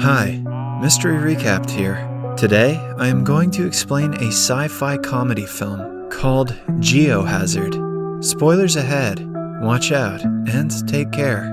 Hi, Mystery Recapped here. Today, I am going to explain a sci-fi comedy film called Geohazard. Spoilers ahead, watch out, and take care.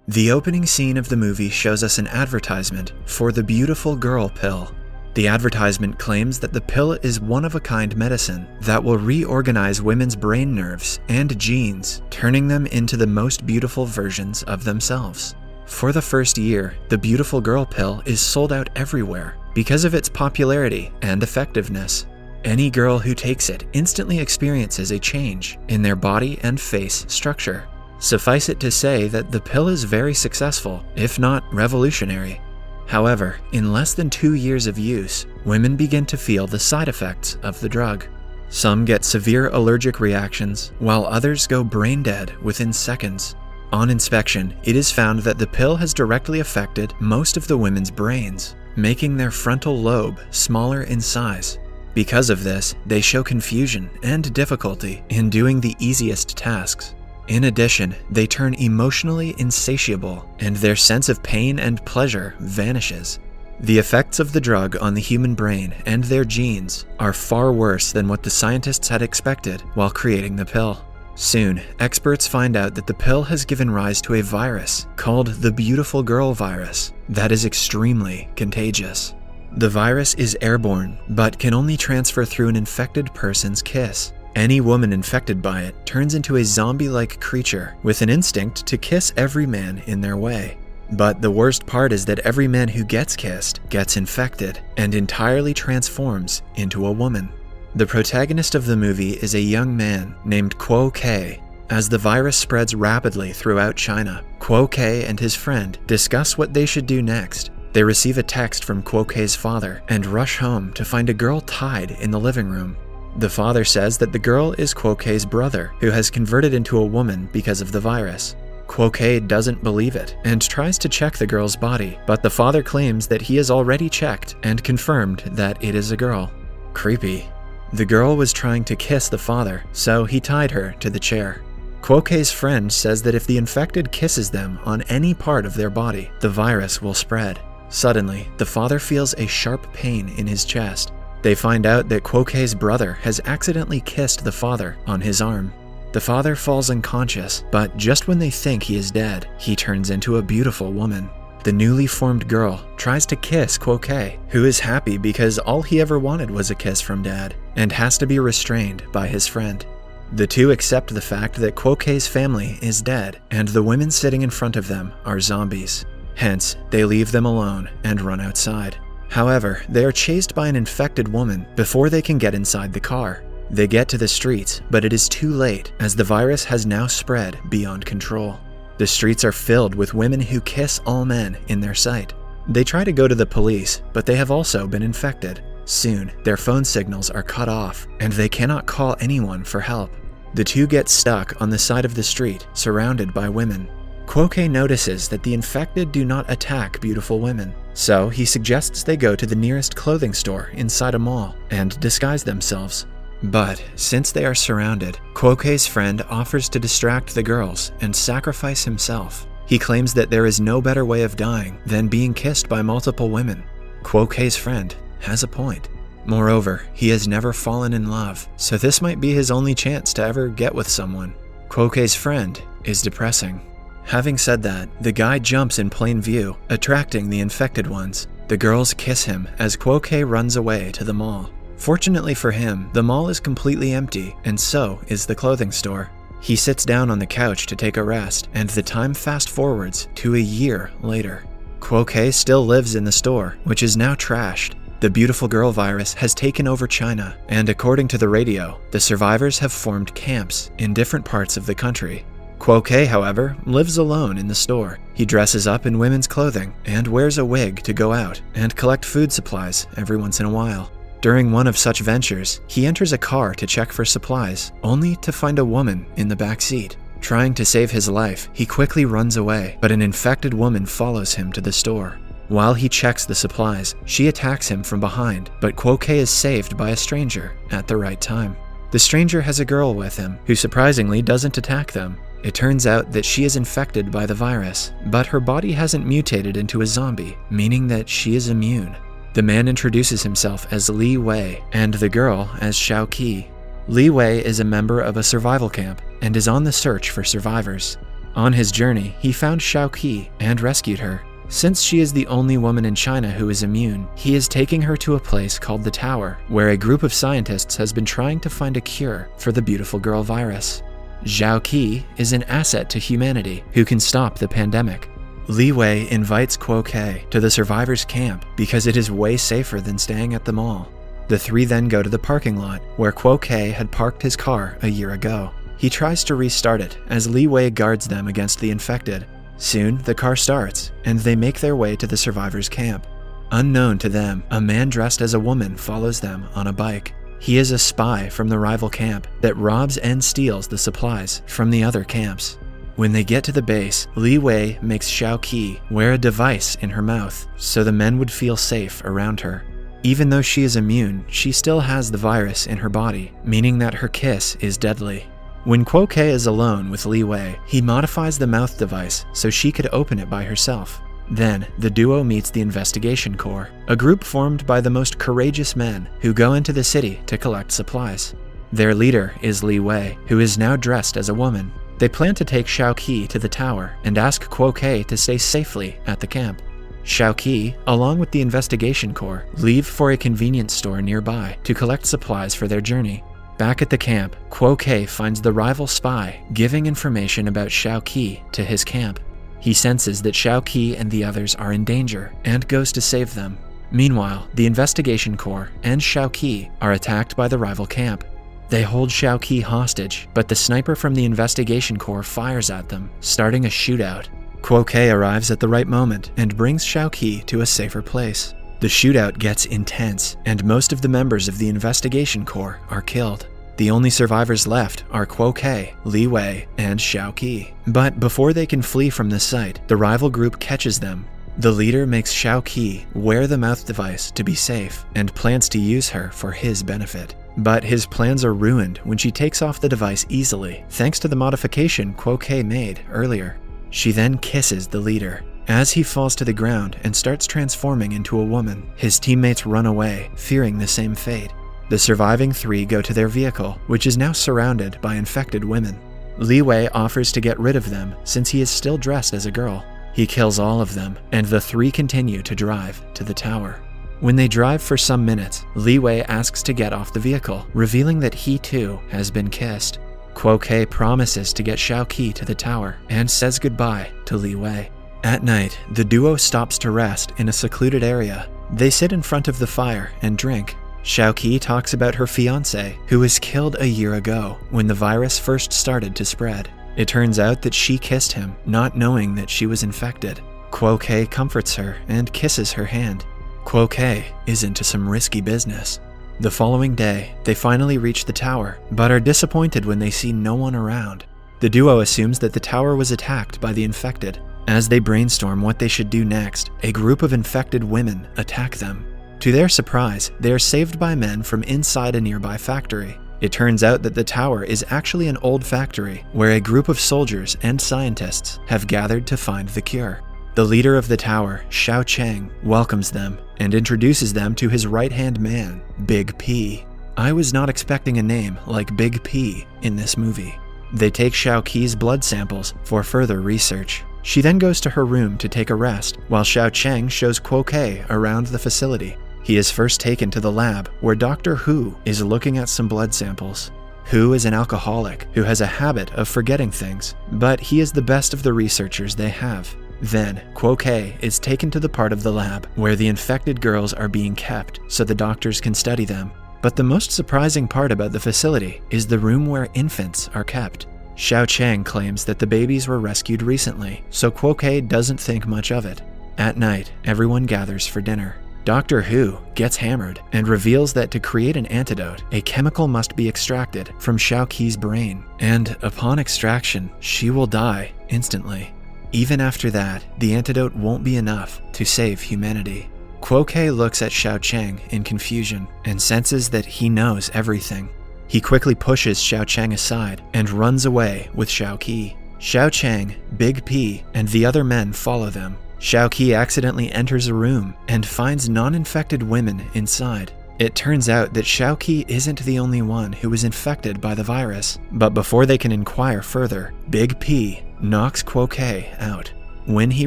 The opening scene of the movie shows us an advertisement for the Beautiful Girl pill. The advertisement claims that the pill is one-of-a-kind medicine that will reorganize women's brain nerves and genes, turning them into the most beautiful versions of themselves. For the first year, the Beautiful Girl pill is sold out everywhere because of its popularity and effectiveness. Any girl who takes it instantly experiences a change in their body and face structure. Suffice it to say that the pill is very successful, if not revolutionary. However, in less than 2 years of use, women begin to feel the side effects of the drug. Some get severe allergic reactions, while others go brain dead within seconds. On inspection, it is found that the pill has directly affected most of the women's brains, making their frontal lobe smaller in size. Because of this, they show confusion and difficulty in doing the easiest tasks. In addition, they turn emotionally insatiable, and their sense of pain and pleasure vanishes. The effects of the drug on the human brain and their genes are far worse than what the scientists had expected while creating the pill. Soon, experts find out that the pill has given rise to a virus called the Beautiful Girl virus that is extremely contagious. The virus is airborne, but can only transfer through an infected person's kiss. Any woman infected by it turns into a zombie-like creature with an instinct to kiss every man in their way. But the worst part is that every man who gets kissed gets infected and entirely transforms into a woman. The protagonist of the movie is a young man named Kuo K. As the virus spreads rapidly throughout China, Kuo K and his friend discuss what they should do next. They receive a text from Kuo K's father and rush home to find a girl tied in the living room. The father says that the girl is Kuo K's brother, who has converted into a woman because of the virus. Kuo K doesn't believe it and tries to check the girl's body, but the father claims that he has already checked and confirmed that it is a girl. Creepy. The girl was trying to kiss the father, so he tied her to the chair. Kuo K's friend says that if the infected kisses them on any part of their body, the virus will spread. Suddenly, the father feels a sharp pain in his chest. They find out that Kuo K's brother has accidentally kissed the father on his arm. The father falls unconscious, but just when they think he is dead, he turns into a beautiful woman. The newly formed girl tries to kiss Kuo K, who is happy because all he ever wanted was a kiss from dad, and has to be restrained by his friend. The two accept the fact that Kuo K's family is dead, and the women sitting in front of them are zombies. Hence, they leave them alone and run outside. However, they are chased by an infected woman before they can get inside the car. They get to the streets, but it is too late as the virus has now spread beyond control. The streets are filled with women who kiss all men in their sight. They try to go to the police, but they have also been infected. Soon, their phone signals are cut off, and they cannot call anyone for help. The two get stuck on the side of the street, surrounded by women. Kuo K notices that the infected do not attack beautiful women, so he suggests they go to the nearest clothing store inside a mall and disguise themselves. But since they are surrounded, Kuo K's friend offers to distract the girls and sacrifice himself. He claims that there is no better way of dying than being kissed by multiple women. Kuo K's friend has a point. Moreover, he has never fallen in love, so this might be his only chance to ever get with someone. Kuo K's friend is depressing. Having said that, the guy jumps in plain view, attracting the infected ones. The girls kiss him as Kuo K runs away to the mall. Fortunately for him, the mall is completely empty, and so is the clothing store. He sits down on the couch to take a rest, and the time fast forwards to a year later. Kuo K still lives in the store, which is now trashed. The Beautiful Girl virus has taken over China, and according to the radio, the survivors have formed camps in different parts of the country. Kuo K, however, lives alone in the store. He dresses up in women's clothing and wears a wig to go out and collect food supplies every once in a while. During one of such ventures, he enters a car to check for supplies, only to find a woman in the back seat. Trying to save his life, he quickly runs away, but an infected woman follows him to the store. While he checks the supplies, she attacks him from behind, but Kuo K is saved by a stranger at the right time. The stranger has a girl with him, who surprisingly doesn't attack them. It turns out that she is infected by the virus, but her body hasn't mutated into a zombie, meaning that she is immune. The man introduces himself as Li Wei and the girl as Xiao Qi. Li Wei is a member of a survival camp and is on the search for survivors. On his journey, he found Xiao Qi and rescued her. Since she is the only woman in China who is immune, he is taking her to a place called the Tower, where a group of scientists has been trying to find a cure for the beautiful girl virus. Xiao Qi is an asset to humanity who can stop the pandemic. Li Wei invites Kuo Ke to the survivors' camp because it is way safer than staying at the mall. The three then go to the parking lot where Kuo Ke had parked his car a year ago. He tries to restart it as Li Wei guards them against the infected. Soon, the car starts, and they make their way to the survivors' camp. Unknown to them, a man dressed as a woman follows them on a bike. He is a spy from the rival camp that robs and steals the supplies from the other camps. When they get to the base, Li Wei makes Xiao Qi wear a device in her mouth so the men would feel safe around her. Even though she is immune, she still has the virus in her body, meaning that her kiss is deadly. When Kuo Ke is alone with Li Wei, he modifies the mouth device so she could open it by herself. Then, the duo meets the Investigation Corps, a group formed by the most courageous men who go into the city to collect supplies. Their leader is Li Wei, who is now dressed as a woman. They plan to take Xiao Qi to the tower and ask Kuo Ke to stay safely at the camp. Xiao Qi, along with the Investigation Corps, leave for a convenience store nearby to collect supplies for their journey. Back at the camp, Kuo Ke finds the rival spy giving information about Xiao Qi to his camp. He senses that Xiao Qi and the others are in danger and goes to save them. Meanwhile, the Investigation Corps and Xiao Qi are attacked by the rival camp. They hold Xiao Qi hostage, but the sniper from the Investigation Corps fires at them, starting a shootout. Kuo Ke arrives at the right moment and brings Xiao Qi to a safer place. The shootout gets intense, and most of the members of the Investigation Corps are killed. The only survivors left are Kuo Ke, Li Wei, and Xiao Qi. But before they can flee from the site, the rival group catches them. The leader makes Xiao Qi wear the mouth device to be safe and plans to use her for his benefit. But his plans are ruined when she takes off the device easily, thanks to the modification Kuo Ke made earlier. She then kisses the leader. As he falls to the ground and starts transforming into a woman, his teammates run away, fearing the same fate. The surviving three go to their vehicle, which is now surrounded by infected women. Li Wei offers to get rid of them since he is still dressed as a girl. He kills all of them, and the three continue to drive to the tower. When they drive for some minutes, Li Wei asks to get off the vehicle, revealing that he too has been kissed. Kuo Ke promises to get Xiao Qi to the tower and says goodbye to Li Wei. At night, the duo stops to rest in a secluded area. They sit in front of the fire and drink. Xiao Qi talks about her fiancé, who was killed a year ago when the virus first started to spread. It turns out that she kissed him, not knowing that she was infected. Kuo Ke comforts her and kisses her hand. Kuo Ke is into some risky business. The following day, they finally reach the tower, but are disappointed when they see no one around. The duo assumes that the tower was attacked by the infected. As they brainstorm what they should do next, a group of infected women attack them. To their surprise, they are saved by men from inside a nearby factory. It turns out that the tower is actually an old factory where a group of soldiers and scientists have gathered to find the cure. The leader of the tower, Xiao Cheng, welcomes them and introduces them to his right-hand man, Big P. I was not expecting a name like Big P in this movie. They take Xiao Qi's blood samples for further research. She then goes to her room to take a rest, while Xiao Cheng shows Kuo Ke around the facility. He is first taken to the lab, where Dr. Hu is looking at some blood samples. Hu is an alcoholic who has a habit of forgetting things, but he is the best of the researchers they have. Then, Kuo Ke is taken to the part of the lab where the infected girls are being kept so the doctors can study them. But the most surprising part about the facility is the room where infants are kept. Xiao Cheng claims that the babies were rescued recently, so Kuo Ke doesn't think much of it. At night, everyone gathers for dinner. Dr. Hu gets hammered and reveals that to create an antidote, a chemical must be extracted from Xiao Qi's brain, and upon extraction, she will die instantly. Even after that, the antidote won't be enough to save humanity. Kuo Ke looks at Xiao Cheng in confusion and senses that he knows everything. He quickly pushes Xiao Cheng aside and runs away with Xiao Qi. Xiao Chang, Big P, and the other men follow them. Xiao Qi accidentally enters a room and finds non-infected women inside. It turns out that Xiao Qi isn't the only one who was infected by the virus, but before they can inquire further, Big P knocks Kuo Ke out. When he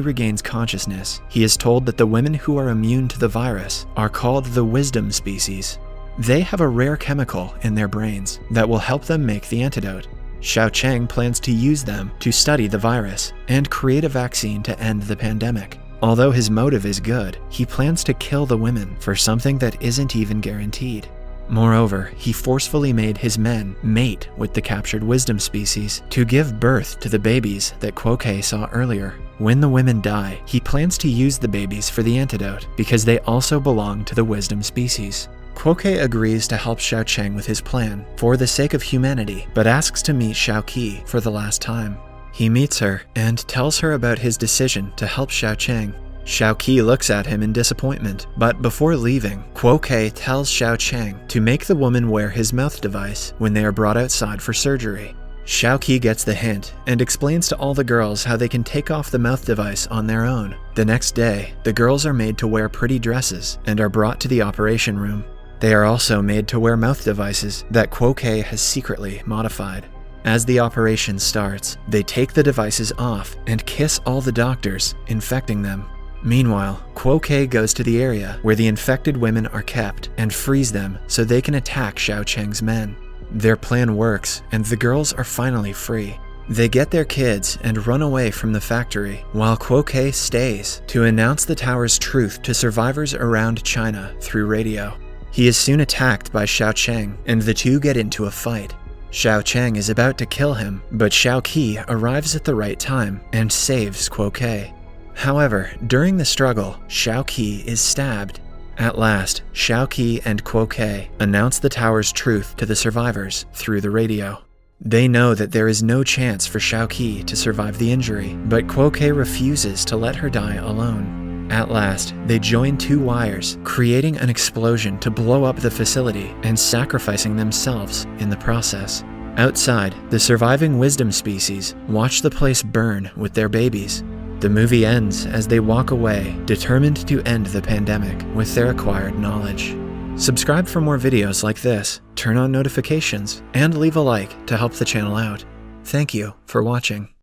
regains consciousness, he is told that the women who are immune to the virus are called the wisdom species. They have a rare chemical in their brains that will help them make the antidote. Xiao Chang plans to use them to study the virus and create a vaccine to end the pandemic. Although his motive is good, he plans to kill the women for something that isn't even guaranteed. Moreover, he forcefully made his men mate with the captured wisdom species to give birth to the babies that Kuo Ke saw earlier. When the women die, he plans to use the babies for the antidote because they also belong to the wisdom species. Kuo Ke agrees to help Xiao Chang with his plan for the sake of humanity, but asks to meet Xiao Qi for the last time. He meets her and tells her about his decision to help Xiao Chang. Xiao Qi looks at him in disappointment, but before leaving, Kuo Ke tells Xiao Chang to make the woman wear his mouth device when they are brought outside for surgery. Xiao Qi gets the hint and explains to all the girls how they can take off the mouth device on their own. The next day, the girls are made to wear pretty dresses and are brought to the operation room. They are also made to wear mouth devices that Kuo Ke has secretly modified. As the operation starts, they take the devices off and kiss all the doctors, infecting them. Meanwhile, Kuo Ke goes to the area where the infected women are kept and frees them so they can attack Xiao Chang's men. Their plan works, and the girls are finally free. They get their kids and run away from the factory, while Kuo Ke stays to announce the tower's truth to survivors around China through radio. He is soon attacked by Xiao Chang, and the two get into a fight. Xiao Chang is about to kill him, but Xiao Qi arrives at the right time and saves Kuo Ke. However, during the struggle, Xiao Qi is stabbed. At last, Xiao Qi and Kuo Ke announce the tower's truth to the survivors through the radio. They know that there is no chance for Xiao Qi to survive the injury, but Kuo Ke refuses to let her die alone. At last, they join two wires, creating an explosion to blow up the facility and sacrificing themselves in the process. Outside, the surviving wisdom species watch the place burn with their babies. The movie ends as they walk away, determined to end the pandemic with their acquired knowledge. Subscribe for more videos like this, turn on notifications, and leave a like to help the channel out. Thank you for watching.